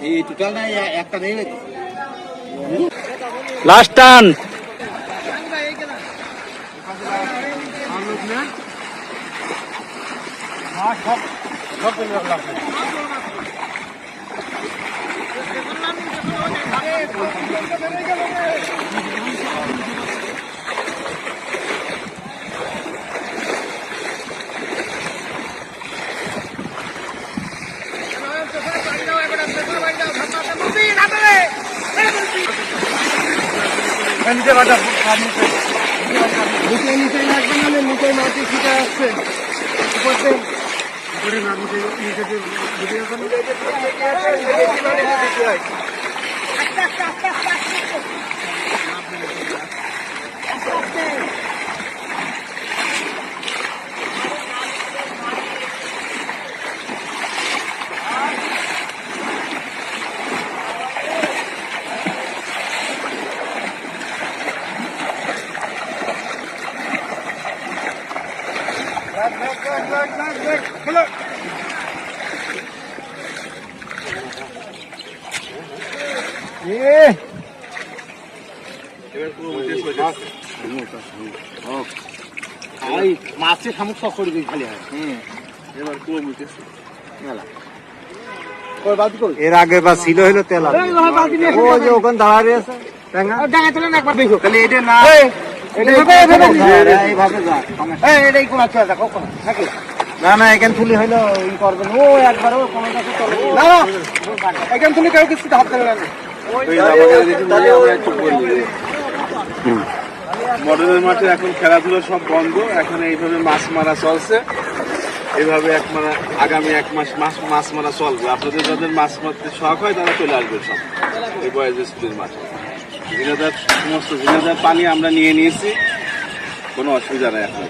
এই টোটাল না একটা নেই লাস্ট টান। নিচে নিচে লাগবে না, নিচে মাটি ছিটা আসছে মাছে শামুক সব করে দিই খালি হয়। এবার কুয়ো মুতেছে এর আগে বা ছিল হইলো তেল ও যে ওখানে দাঁড়িয়ে আছে তাহলে এটা না এইভাবে যা এটাই কোন আছে দেখো নাকি না না এখান তুলি হইলো ই করবেন ও একবার ও কোনো কাছে চলে না না এখান থেকে কেউ কিছু হাত দেবে না মডেলের মাঠে এখন খেলাধুলা সব বন্ধ, এখন এইভাবে মাছ মারা চলছে। এইভাবে আগামী 1 মাস মাছ মারা চলবে। আপনাদের যাদের মাছ মারতে শখ হয় তারা চলে আসবে সব এই বয়েজ স্কুলের মাঠে। সমস্ত ঝিনাদার পানি আমরা নিয়ে নিয়েছি, কোনো অসুবিধা নেই এখন।